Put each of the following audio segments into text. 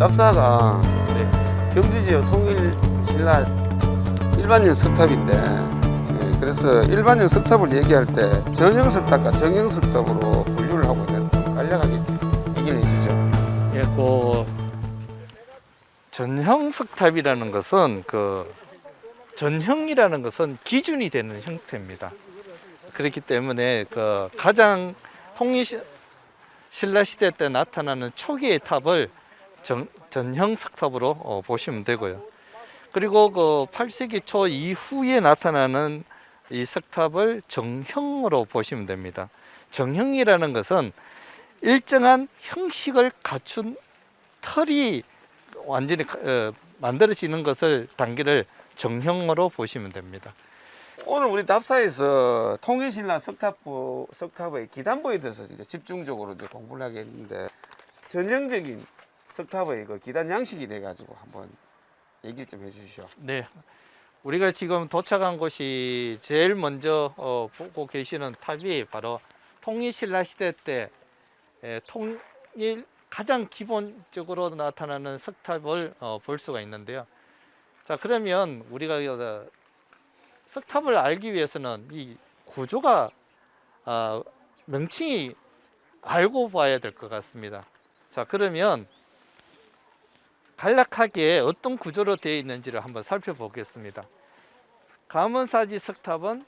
답사가 네. 경주지역 통일신라 일반형 석탑인데, 예, 그래서 일반형 석탑을 얘기할 때 전형 석탑과 정형 석탑으로 분류를 하고 있는데 좀 간략하게 얘기를 해주죠. 예, 그 전형 석탑이라는 것은 전형이라는 것은 기준이 되는 형태입니다. 그렇기 때문에 가장 신라 시대 때 나타나는 초기의 탑을 전형 석탑으로 보시면 되고요. 그리고 8세기 초 이후에 나타나는 이 석탑을 정형으로 보시면 됩니다. 정형이라는 것은 일정한 형식을 갖춘 털이 완전히 만들어지는 것을 단계를 정형으로 보시면 됩니다. 오늘 우리 답사에서 통일신라 석탑의 기단부에 대해서 이제 집중적으로 이제 공부를 하겠는데, 전형적인 석탑의 그 기단 양식이 돼가지고 한번 얘기를 좀 해주시죠. 네, 우리가 지금 도착한 곳이 제일 먼저 보고 계시는 탑이 바로 통일신라 시대 때 통일 가장 기본적으로 나타나는 석탑을 볼 수가 있는데요. 자, 그러면 우리가 석탑을 알기 위해서는 이 구조가 명칭이 알고 봐야 될 것 같습니다. 자, 그러면 간략하게 어떤 구조로 되어 있는지를 한번 살펴보겠습니다. 가문사지 석탑은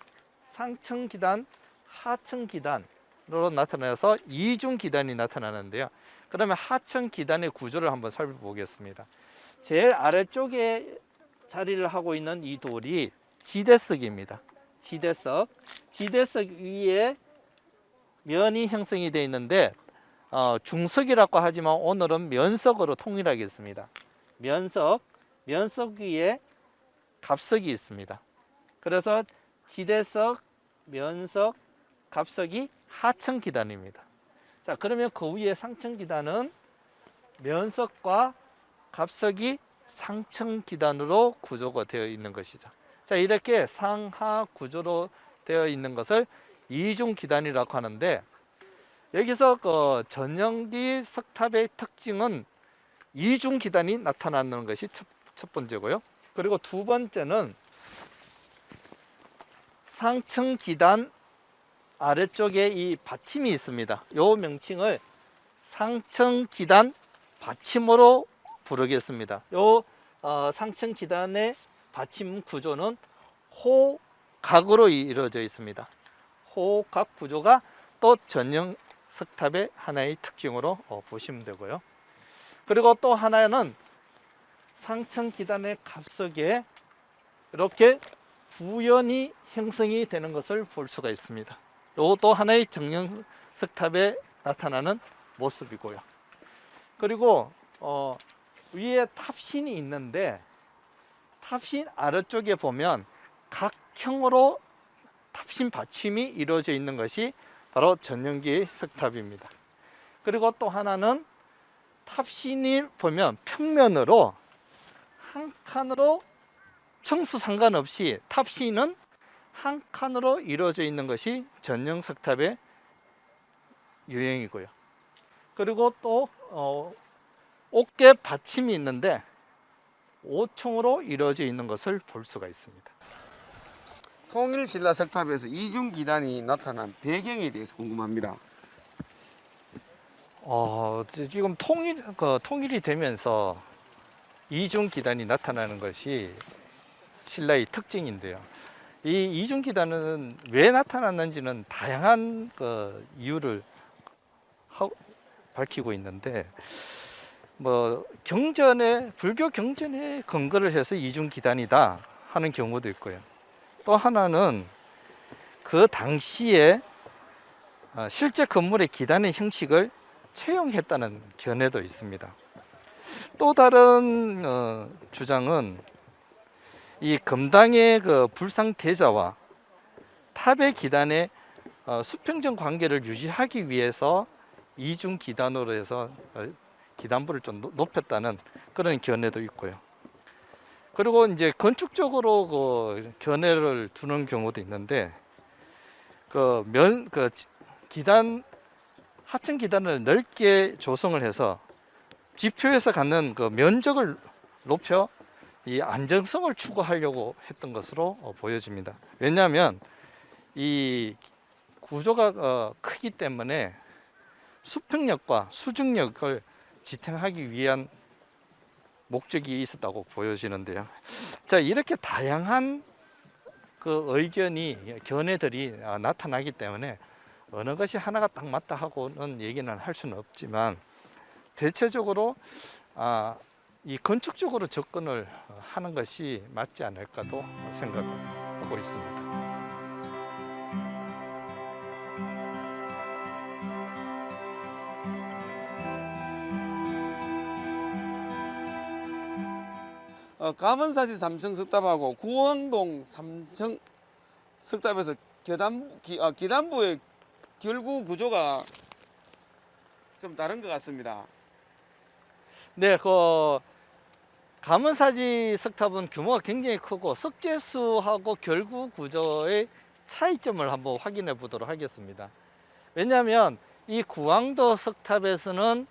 상층기단, 하층기단으로 나타나서 이중기단이 나타나는데요. 그러면 하층기단의 구조를 한번 살펴보겠습니다. 제일 아래쪽에 자리를 하고 있는 이 돌이 지대석입니다. 지대석 위에 면이 형성이 되어 있는데 중석이라고 하지만 오늘은 면석으로 통일하겠습니다. 면석 위에 갑석이 있습니다. 그래서 지대석, 면석, 갑석이 하층 기단입니다. 자, 그러면 그 위에 상층 기단은 면석과 갑석이 상층 기단으로 구조가 되어 있는 것이죠. 자, 이렇게 상하 구조로 되어 있는 것을 이중 기단이라고 하는데, 여기서 전형기 석탑의 특징은 이중 기단이 나타나는 것이 첫 번째고요. 그리고 두 번째는 상층 기단 아래쪽에 이 받침이 있습니다. 이 명칭을 상층 기단 받침으로 부르겠습니다. 이 상층 기단의 받침 구조는 호각으로 이루어져 있습니다. 호각 구조가 또 전형 석탑의 하나의 특징으로 보시면 되고요. 그리고 또 하나는 상층 기단의 갑석에 이렇게 부연이 형성이 되는 것을 볼 수가 있습니다. 이것도 하나의 정형 석탑에 나타나는 모습이고요. 그리고 위에 탑신이 있는데, 탑신 아래쪽에 보면 각형으로 탑신 받침이 이루어져 있는 것이 바로 전형기의 석탑입니다. 그리고 또 하나는 탑신을 보면 평면으로 한 칸으로 청수 상관없이 탑신은 한 칸으로 이루어져 있는 것이 전형 석탑의 유형이고요. 그리고 또 어깨 받침이 있는데 5층으로 이루어져 있는 것을 볼 수가 있습니다. 통일신라 석탑에서 이중 기단이 나타난 배경에 대해서 궁금합니다. 지금 통일이 되면서 이중 기단이 나타나는 것이 신라의 특징인데요. 이 이중 기단은 왜 나타났는지는 다양한 이유를 밝히고 있는데, 불교 경전에 근거를 해서 이중 기단이다 하는 경우도 있고요. 또 하나는 그 당시에 실제 건물의 기단의 형식을 채용했다는 견해도 있습니다. 또 다른 주장은 이 금당의 불상대자와 탑의 기단의 수평적 관계를 유지하기 위해서 이중 기단으로 해서 기단부를 좀 높였다는 그런 견해도 있고요. 그리고 이제 건축적으로 견해를 두는 경우도 있는데, 기단 하층 기단을 넓게 조성을 해서 지표에서 갖는 그 면적을 높여 이 안정성을 추구하려고 했던 것으로 보여집니다. 왜냐하면 이 구조가 크기 때문에 수평력과 수중력을 지탱하기 위한 목적이 있었다고 보여지는데요. 자, 이렇게 다양한 그 의견이 견해들이 나타나기 때문에 어느 것이 하나가 딱 맞다 하고는 얘기는 할 수는 없지만 대체적으로 이 건축적으로 접근을 하는 것이 맞지 않을까도 생각하고 있습니다. 감원사지 3층 석탑하고 구원동 3층 석탑에서 기단부의 결구 구조가 좀 다른 것 같습니다. 네, 그 감원사지 석탑은 규모가 굉장히 크고 석재수하고 결구 구조의 차이점을 한번 확인해 보도록 하겠습니다. 왜냐하면 이 구왕도 석탑에서는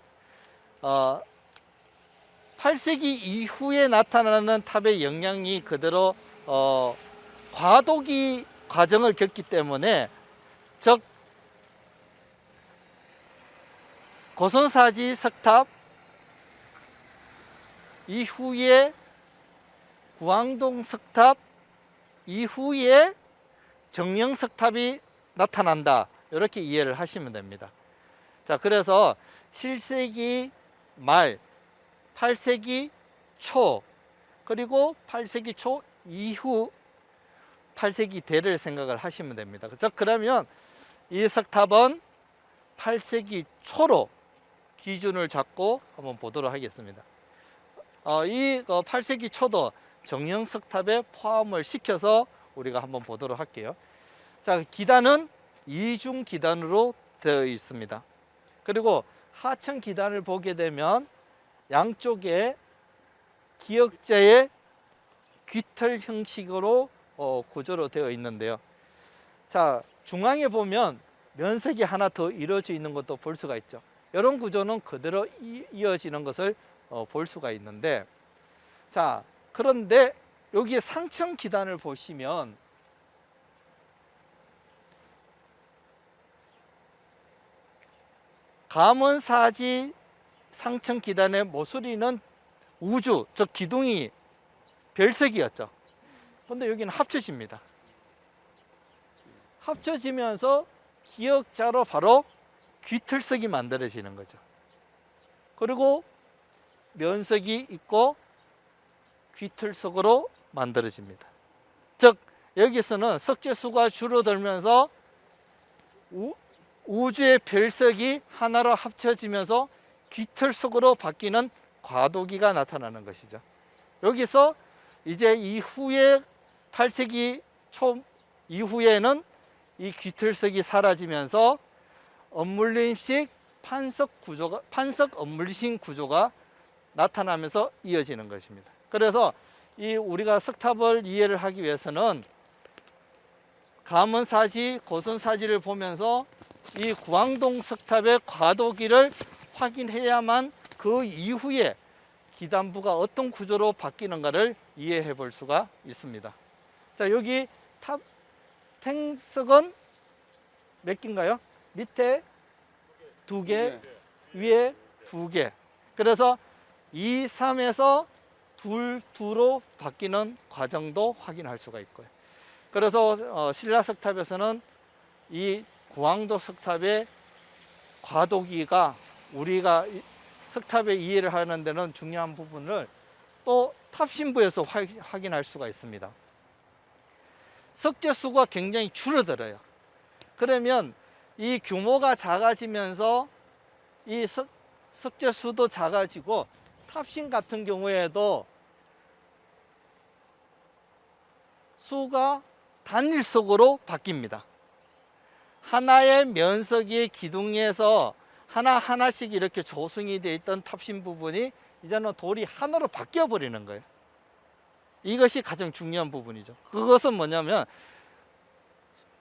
8세기 이후에 나타나는 탑의 영향이 그대로 과도기 과정을 겪기 때문에, 즉 고선사지 석탑 이후에 구왕동 석탑 이후에 정령 석탑이 나타난다, 이렇게 이해를 하시면 됩니다. 자, 그래서 7세기 말 8세기 초 그리고 8세기 초 이후 8세기 대를 생각을 하시면 됩니다. 그러면 이 석탑은 8세기 초로 기준을 잡고 한번 보도록 하겠습니다. 이 8세기 초도 정령 석탑에 포함을 시켜서 우리가 한번 보도록 할게요. 자, 기단은 이중 기단으로 되어 있습니다. 그리고 하층 기단을 보게 되면 양쪽에 기역자의 귀틀 형식으로 구조로 되어 있는데요. 자, 중앙에 보면 면색이 하나 더 이루어져 있는 것도 볼 수가 있죠. 이런 구조는 그대로 이어지는 것을 볼 수가 있는데, 자, 그런데 여기 상층 기단을 보시면 감원사지 상층 기단의 모서리는 우주, 즉 기둥이 별석이었죠. 그런데 여기는 합쳐집니다. 합쳐지면서 기역자로 바로 귀틀석이 만들어지는 거죠. 그리고 면석이 있고 귀틀석으로 만들어집니다. 즉 여기서는 석재수가 줄어들면서 우주의 별석이 하나로 합쳐지면서 귀틀석으로 바뀌는 과도기가 나타나는 것이죠. 여기서 이제 이후에 8세기 초 이후에는 이 귀틀석이 사라지면서 언물림식 판석 언물심 구조가 나타나면서 이어지는 것입니다. 그래서 이 우리가 석탑을 이해를 하기 위해서는 감원사지, 고선사지를 보면서 이 구왕동 석탑의 과도기를 확인해야만 그 이후에 기단부가 어떤 구조로 바뀌는가를 이해해 볼 수가 있습니다. 자, 여기 탑 탱석은 몇 개인가요? 밑에 2개, 위에 2개. 그래서 2, 3에서 2, 2로 바뀌는 과정도 확인할 수가 있고요. 그래서 신라석탑에서는 이 구왕도 석탑의 과도기가 우리가 석탑의 이해를 하는 데는 중요한 부분을 또 탑신부에서 확인할 수가 있습니다. 석재수가 굉장히 줄어들어요. 그러면 이 규모가 작아지면서 이 석재수도 작아지고 탑신 같은 경우에도 수가 단일석으로 바뀝니다. 하나의 면석의 기둥에서 하나하나씩 이렇게 조성이 되어 있던 탑신 부분이 이제는 돌이 하나로 바뀌어 버리는 거예요. 이것이 가장 중요한 부분이죠. 그것은 뭐냐면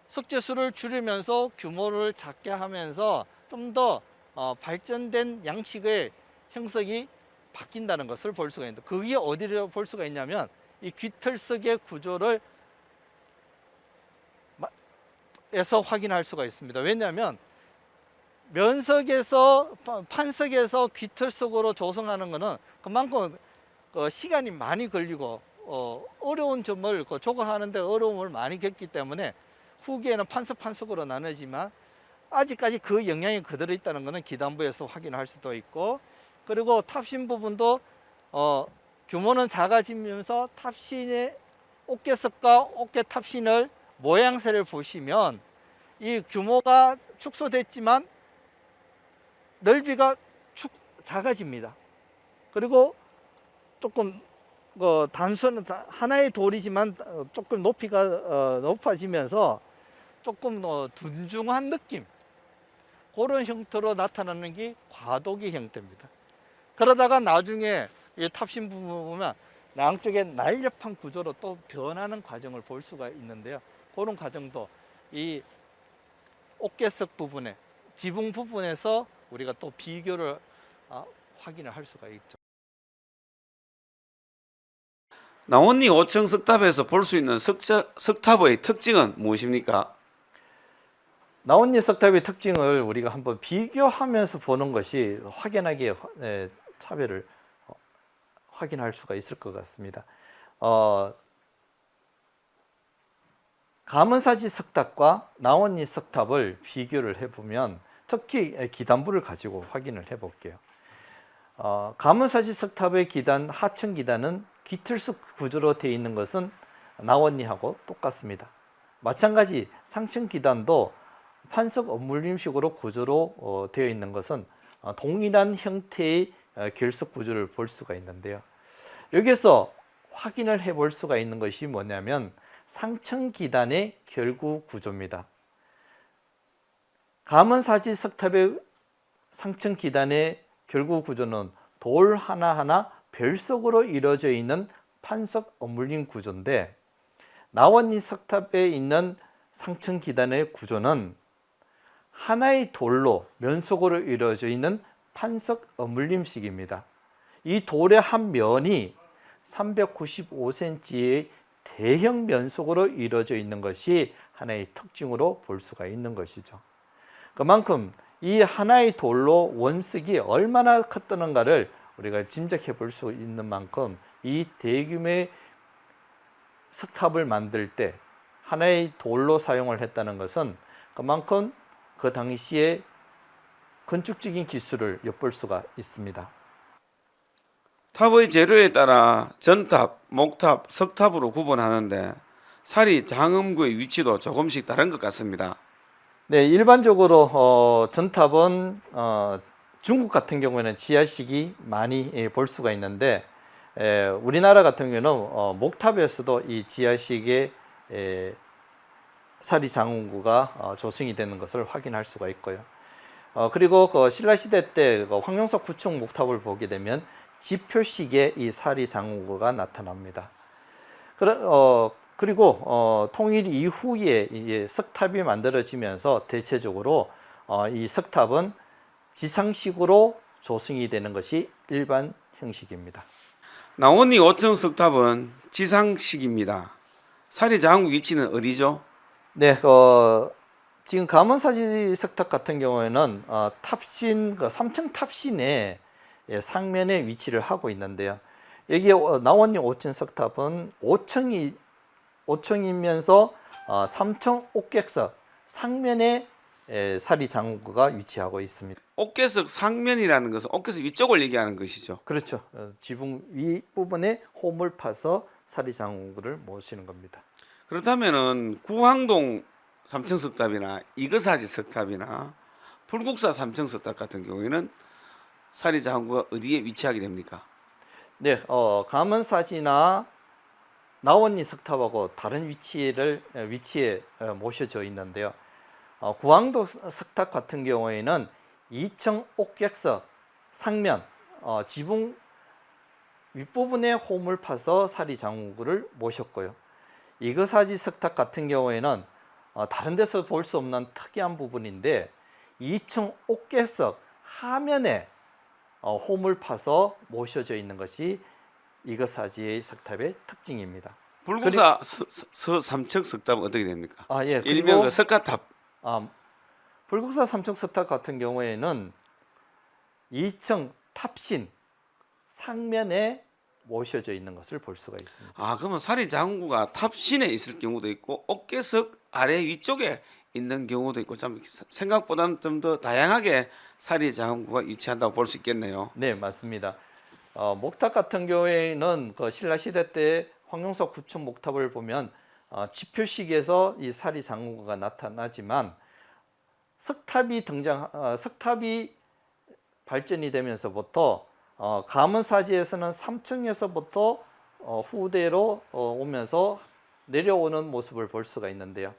석재수를 줄이면서 규모를 작게 하면서 좀 더 발전된 양식의 형성이 바뀐다는 것을 볼 수가 있는데, 그게 어디를 볼 수가 있냐면 이 귀털석의 구조를 에서 확인할 수가 있습니다. 왜냐하면 면석에서 판석에서 귀털석으로 조성하는 것은 그만큼 시간이 많이 걸리고 어려운 점을 조각하는데 어려움을 많이 겪기 때문에 후기에는 판석으로 나누지만 아직까지 그 영향이 그대로 있다는 것은 기단부에서 확인할 수도 있고, 그리고 탑신 부분도 규모는 작아지면서 탑신의 어깨석과 어깨 탑신을 모양새를 보시면 이 규모가 축소됐지만 넓이가 작아집니다. 그리고 조금 단순한 하나의 돌이지만 조금 높이가 높아지면서 조금 둔중한 느낌, 그런 형태로 나타나는 게 과도기 형태입니다. 그러다가 나중에 이 탑신 부분 보면 양쪽에 날렵한 구조로 또 변하는 과정을 볼 수가 있는데요. 그런 과정도 이 어깨석 부분에, 지붕 부분에서 우리가 또 비교를 확인을 할 수가 있죠. 나원리 5층 석탑에서 볼 수 있는 석탑의 특징은 무엇입니까? 나원리 석탑의 특징을 우리가 한번 비교하면서 보는 것이 확연하게 차별을 확인할 수가 있을 것 같습니다. 가문사지 석탑과 나원리 석탑을 비교를 해보면, 특히 기단부를 가지고 확인을 해볼게요. 가문사지 석탑의 기단, 하층 기단은 귀틀석 구조로 되어 있는 것은 나원리하고 똑같습니다. 마찬가지 상층 기단도 판석 업물림식으로 구조로 되어 있는 것은 동일한 형태의 결석 구조를 볼 수가 있는데요. 여기서 확인을 해볼 수가 있는 것이 뭐냐면 상층 기단의 결구 구조입니다. 가문사지 석탑의 상층 기단의 결구 구조는 돌 하나하나 별석으로 이루어져 있는 판석 어물림 구조인데, 나원리 석탑에 있는 상층 기단의 구조는 하나의 돌로 면석으로 이루어져 있는 판석 어물림식입니다. 이 돌의 한 면이 395cm의 대형 면석으로 이루어져 있는 것이 하나의 특징으로 볼 수가 있는 것이죠. 그만큼 이 하나의 돌로 원석이 얼마나 컸다는가를 우리가 짐작해 볼 수 있는 만큼, 이 대규모의 석탑을 만들 때 하나의 돌로 사용을 했다는 것은 그만큼 그 당시에 건축적인 기술을 엿볼 수가 있습니다. 탑의 재료에 따라 전탑, 목탑, 석탑으로 구분하는데 사리 장음구의 위치도 조금씩 다른 것 같습니다. 네, 일반적으로 전탑은 중국 같은 경우에는 지하식이 많이 볼 수가 있는데, 우리나라 같은 경우는 목탑에서도 이 지하식의 사리 장음구가 조성이 되는 것을 확인할 수가 있고요. 그리고 신라시대 때 황룡사 구층 목탑을 보게 되면 지표식의 이 사리 장음구가 나타납니다. 그리고 통일 이후에 이제 석탑이 만들어지면서 대체적으로 이 석탑은 지상식으로 조성이 되는 것이 일반 형식입니다. 나원리 5층 석탑은 지상식입니다. 사리 장음구 위치는 어디죠? 네, 지금 가문사지 석탑 같은 경우에는 탑신, 3층 탑신의 상면에 위치를 하고 있는데요. 여기 나원리 5층 석탑은 5층이면서 3층 옥객석 상면에 사리 장음구가 위치하고 있습니다. 옥계석 상면이라는 것은 옥계석 위쪽을 얘기하는 것이죠. 그렇죠. 지붕 위 부분에 홈을 파서 사리 장음구를 모시는 겁니다. 그렇다면은 구항동 3층 석탑이나 이거사지 석탑이나 불국사 3층 석탑 같은 경우에는 사리 장음구가 어디에 위치하게 됩니까? 네, 가문사지나 나원리 석탑하고 다른 위치에 모셔져 있는데요. 구항도 석탑 같은 경우에는 2층 옥객석 상면 지붕 윗부분에 홈을 파서 사리 장음구를 모셨고요. 이거사지 석탑 같은 경우에는 다른 데서 볼 수 없는 특이한 부분인데 2층 옥객석 하면에 홈을 파서 모셔져 있는 것이 이거사지의 석탑의 특징입니다. 불국사 서삼척 석탑은 어떻게 됩니까? 예. 일명 그리고 그 석가탑. 불국사 삼척 석탑 같은 경우에는 2층 탑신 상면에 모셔져 있는 것을 볼 수가 있습니다. 그러면 사리 장구가 탑신에 있을 경우도 있고 어깨석 아래 위쪽에 있는 경우도 있고 참 생각보다는 좀 더 다양하게 사리 장구가 위치한다고 볼 수 있겠네요. 네, 맞습니다. 목탑 같은 경우에는 그 신라 시대 때 황룡사 구층 목탑을 보면 지표식에서 이 사리 장구가 나타나지만 석탑이 발전이 되면서부터 가문사지에서는 3층에서부터 후대로 오면서 내려오는 모습을 볼 수가 있는데요.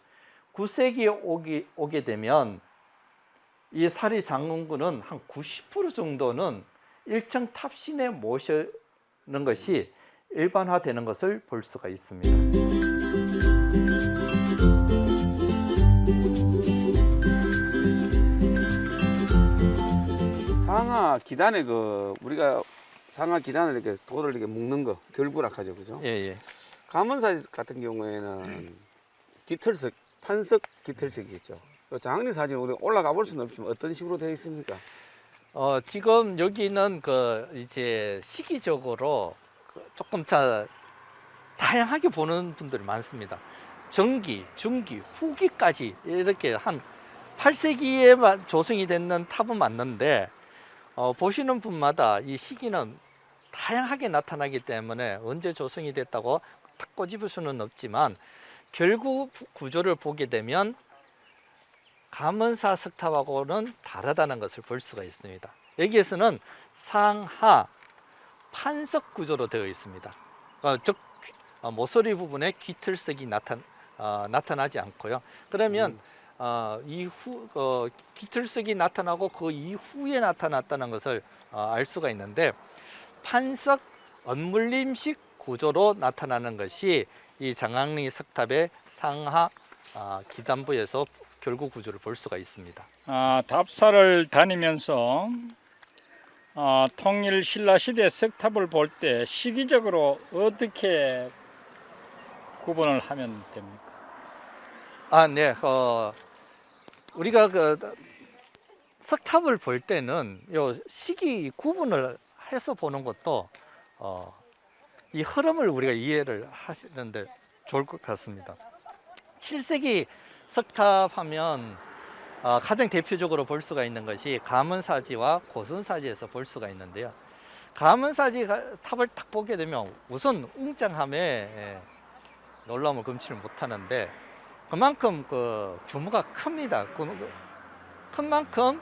9세기에 오게 되면 이 사리 장군은 한 90% 정도는 1층 탑신에 모시는 것이 일반화되는 것을 볼 수가 있습니다. 상하 기단에 우리가 상하 기단을 이렇게 돌을 이렇게 묶는 거 결부락 하죠, 그죠? 예. 가문사 같은 경우에는 기틀석 판석 기틀석이겠죠. 장안리 사진 우리 올라가 볼 수는 없지만 어떤 식으로 되어 있습니까? 지금 여기는 이제 시기적으로 조금 다양하게 보는 분들이 많습니다. 전기, 중기, 후기까지 이렇게 한 8세기에 조성이 됐는 탑은 맞는데 보시는 분마다 이 시기는 다양하게 나타나기 때문에 언제 조성이 됐다고 딱 꼬집을 수는 없지만 결국 구조를 보게 되면 가문사 석탑하고는 다르다는 것을 볼 수가 있습니다. 여기에서는 상하 판석 구조로 되어 있습니다. 즉 모서리 부분에 기틀석이 나타나지 않고요. 그러면 기틀석이 나타나고 그 이후에 나타났다는 것을 알 수가 있는데 판석 언물림식 구조로 나타나는 것이 이 장항리 석탑의 상하 기단부에서 결구 구조를 볼 수가 있습니다. 답사를 다니면서 통일 신라 시대 석탑을 볼 때 시기적으로 어떻게 구분을 하면 됩니까? 네. 우리가 석탑을 볼 때는 요 시기 구분을 해서 보는 것도 이 흐름을 우리가 이해를 하시는데 좋을 것 같습니다. 7세기 석탑하면 가장 대표적으로 볼 수가 있는 것이 가문사지와 고순사지에서 볼 수가 있는데요. 가문사지 탑을 딱 보게 되면 우선 웅장함에 놀라움을 금치를 못하는데 그만큼 규모가 큽니다. 큰 만큼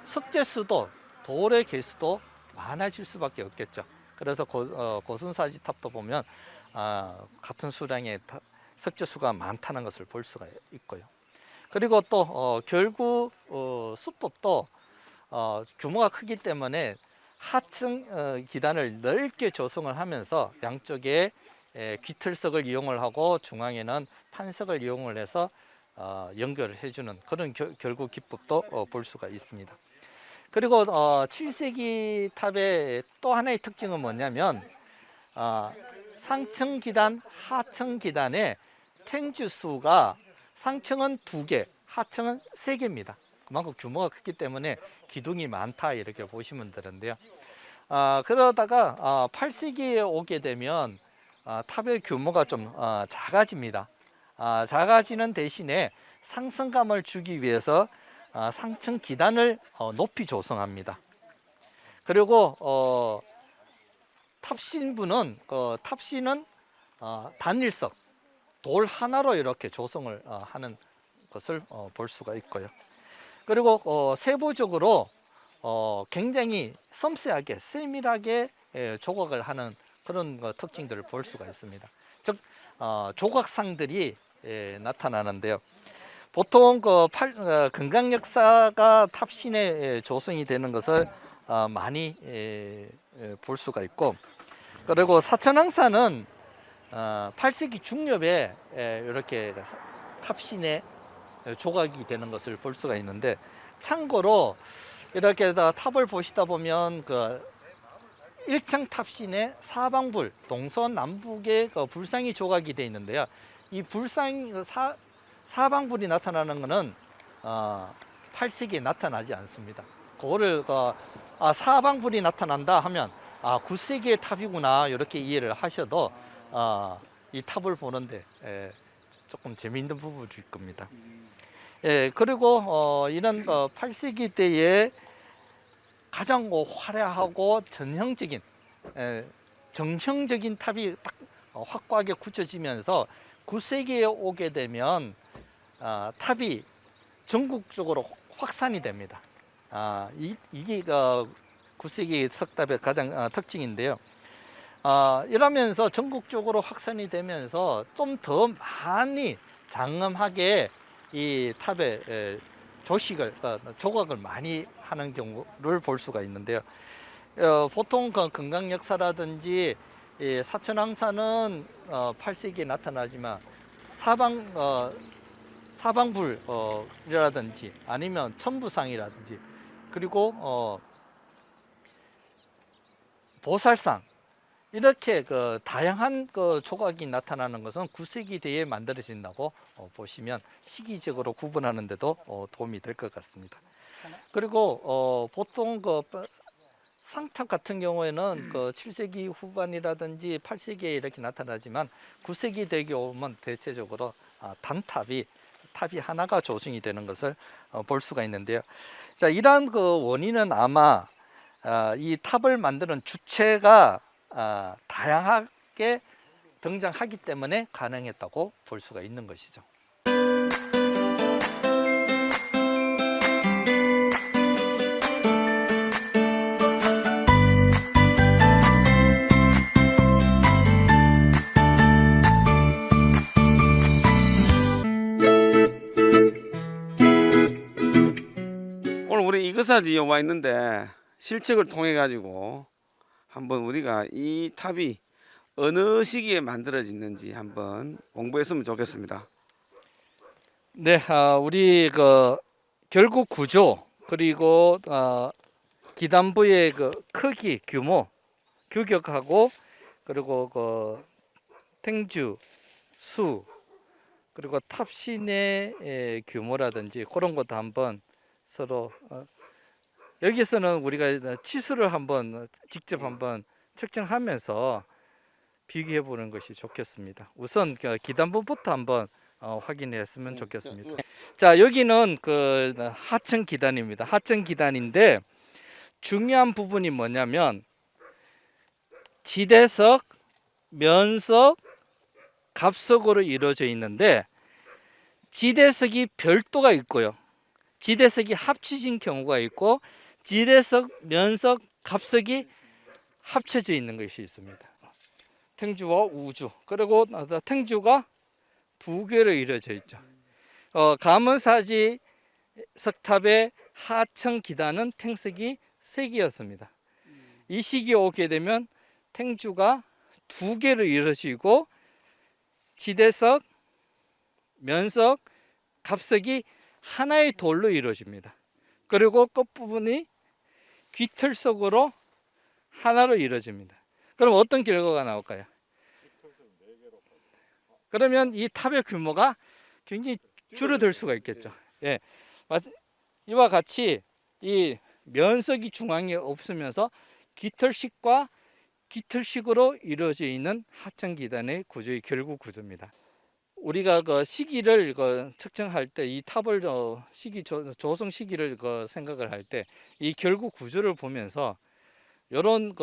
석재수도 돌의 개수도 많아질 수밖에 없겠죠. 그래서 고순사지 탑도 보면 같은 수량의 석재수가 많다는 것을 볼 수가 있고요. 그리고 또 결구 수법도 규모가 크기 때문에 하층 기단을 넓게 조성을 하면서 양쪽에 귀틀석을 이용을 하고 중앙에는 판석을 이용을 해서 연결을 해주는 그런 결구 기법도 볼 수가 있습니다. 그리고 7세기 탑의 또 하나의 특징은 뭐냐면 상층 기단, 하층 기단의 탱주수가 상층은 2개, 하층은 3개입니다. 그만큼 규모가 크기 때문에 기둥이 많다 이렇게 보시면 되는데요. 그러다가 8세기에 오게 되면 탑의 규모가 좀 작아집니다. 작아지는 대신에 상승감을 주기 위해서 상층 기단을 높이 조성합니다. 그리고 탑신부는 탑신은 단일석 돌 하나로 이렇게 조성을 하는 것을 볼 수가 있고요. 그리고 세부적으로 굉장히 섬세하게 세밀하게 조각을 하는 그런 특징들을 볼 수가 있습니다. 즉 조각상들이 나타나는데요. 보통 금강 역사가 탑신에 조성이 되는 것을 많이 볼 수가 있고, 그리고 사천왕사는 8세기 중엽에 이렇게 탑신에 조각이 되는 것을 볼 수가 있는데, 참고로 이렇게 다 탑을 보시다 보면 그 1층 탑신에 사방불 동서남북의 그 불상이 조각이 되어 있는데요. 이 불상 사방불이 나타나는 것은 8세기에 나타나지 않습니다. 그거를 사방불이 나타난다 하면 9세기의 탑이구나 이렇게 이해를 하셔도 이 탑을 보는데 조금 재미있는 부분일 겁니다. 그리고 이런 8세기 때에 가장 화려하고 정형적인 탑이 딱 확고하게 굳혀지면서 9세기에 오게 되면 탑이 전국적으로 확산이 됩니다. 이게 9세기 석탑의 가장 특징인데요. 이러면서 전국적으로 확산이 되면서 좀 더 많이 장엄하게 이 탑에 조각을 많이 하는 경우를 볼 수가 있는데요. 보통 금강 역사라든지 사천왕사는 8세기에 나타나지만 사방불이라든지 아니면 천부상이라든지 그리고 보살상 이렇게 다양한 조각이 나타나는 것은 9세기 뒤에 만들어진다고 보시면 시기적으로 구분하는 데도 도움이 될 것 같습니다. 그리고 보통 상탑 같은 경우에는 7세기 후반이라든지 8세기에 이렇게 나타나지만 9세기 되게 오면 대체적으로 탑이 하나가 조성이 되는 것을 볼 수가 있는데요. 자, 이러한 원인은 아마 이 탑을 만드는 주체가 다양하게 등장하기 때문에 가능했다고 볼 수가 있는 것이죠. 오늘 우리 이거사지에 와 있는데 실측을 통해 가지고 한번 우리가 이 탑이 어느 시기에 만들어졌는지 한번 공부했으면 좋겠습니다. 네, 우리 결국 구조 그리고 기단부의 크기, 규모, 규격하고 그리고 탱주, 수 그리고 탑신의 규모라든지 그런 것도 한번 서로 여기서는 우리가 치수를 한번 직접 한번 측정하면서 비교해 보는 것이 좋겠습니다. 우선 기단부부터 한번 확인했으면 좋겠습니다. 자, 여기는 하층 기단입니다. 하층 기단인데 중요한 부분이 뭐냐면 지대석, 면석, 갑석으로 이루어져 있는데 지대석이 별도가 있고요. 지대석이 합쳐진 경우가 있고 지대석, 면석, 갑석이 합쳐져 있는 것이 있습니다. 탱주와 우주 그리고 탱주가 두 개로 이루어져 있죠. 가문사지 석탑의 하층 기단은 탱석이 3개였습니다. 이 시기에 오게 되면 탱주가 두 개로 이루어지고 지대석, 면석, 갑석이 하나의 돌로 이루어집니다. 그리고 끝부분이 귀틀석으로 하나로 이루어집니다. 그럼 어떤 결과가 나올까요? 그러면 이 탑의 규모가 굉장히 줄어들 수가 있겠죠. 예, 이와 같이 이 면석이 중앙에 없으면서 깃털식과 깃털식으로 이루어져 있는 하층 기단의 구조의 결국 구조입니다. 우리가 시기를 측정할 때 이 탑을 조성 시기를 생각을 할 때 이 결국 구조를 보면서 이런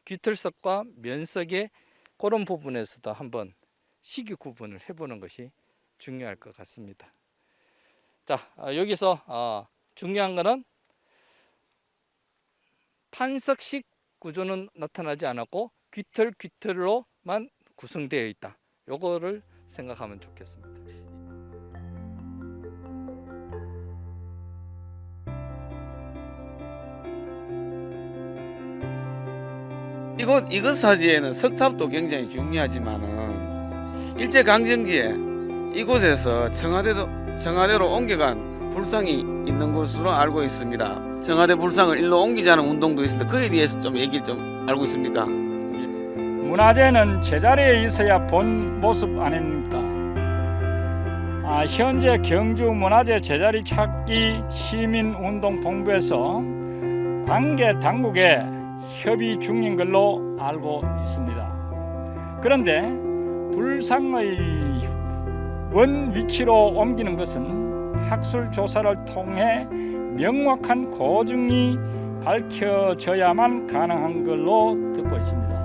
깃털석과 면석의 그런 부분에서도 한번 시기 구분을 해보는 것이 중요할 것 같습니다. 자, 여기서 중요한 것은 판석식 구조는 나타나지 않았고 귀털로만 구성되어 있다. 요거를 생각하면 좋겠습니다. 이것 사지에는 석탑도 굉장히 중요하지만은 일제강점기에 이곳에서 청와대로 옮겨간 불상이 있는 것으로 알고 있습니다. 청와대 불상을 일로 옮기자는 운동도 있습니다. 그에 대해서 좀 얘기를 좀 알고 있습니까? 문화재는 제자리에 있어야 본 모습 아닙니까? 현재 경주 문화재 제자리 찾기 시민운동본부에서 관계 당국에 협의 중인 걸로 알고 있습니다. 그런데 불상의 원 위치로 옮기는 것은 학술 조사를 통해 명확한 고증이 밝혀져야만 가능한 걸로 듣고 있습니다.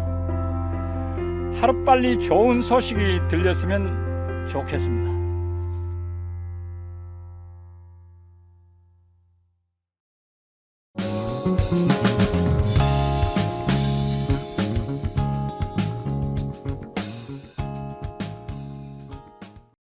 하루빨리 좋은 소식이 들렸으면 좋겠습니다.